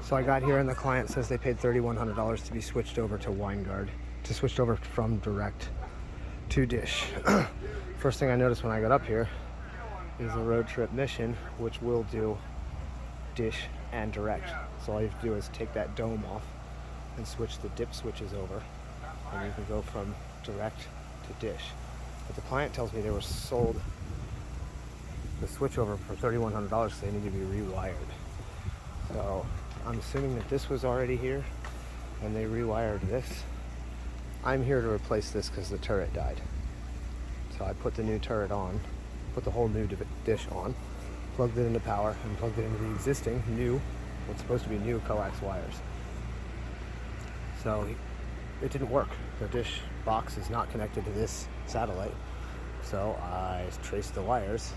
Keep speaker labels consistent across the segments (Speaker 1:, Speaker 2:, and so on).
Speaker 1: So I got here and the client says they paid $3,100 to be switched over to WineGuard, to switch over from direct to dish. First thing I noticed when I got up here is a road trip mission, which will do dish and direct. So all you have to do is take that dome off and switch the dip switches over, and you can go from direct to dish. But the client tells me they were sold the switch over for $3,100, so they need to be rewired. So I'm assuming that this was already here and they rewired this. I'm here to replace this because the turret died. So I put the new turret on, put the whole new dish on, plugged it into power, and plugged it into the existing new, what's supposed to be new coax wires. So it didn't work. The dish box is not connected to this satellite. So I traced the wires,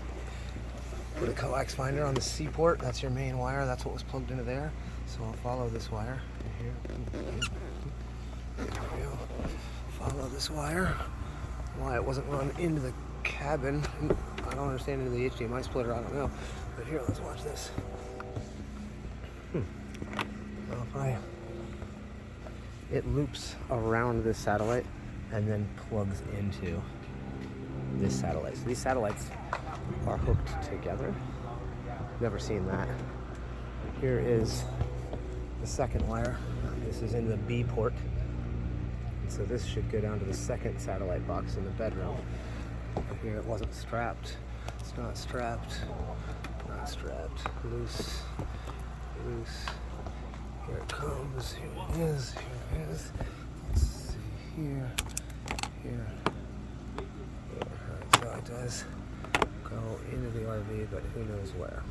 Speaker 1: put a coax finder on the C port. That's your main wire. That's what was plugged into there. So I'll follow this wire in here. There we go. Follow this wire. Why it wasn't run into the cabin, I don't understand, into the HDMI splitter, I don't know. But here, let's watch this. Well, it loops around this satellite and then plugs into this satellite. So these satellites are hooked together. Never seen that. Here is the second wire. This is in the B port. And so this should go down to the second satellite box in the bedroom. Here it wasn't strapped. It's not strapped. Not strapped. Loose. Loose. Here it comes. Here it is. Here it is. Let's see. Here. Here. So it does go into the RV, but who knows where.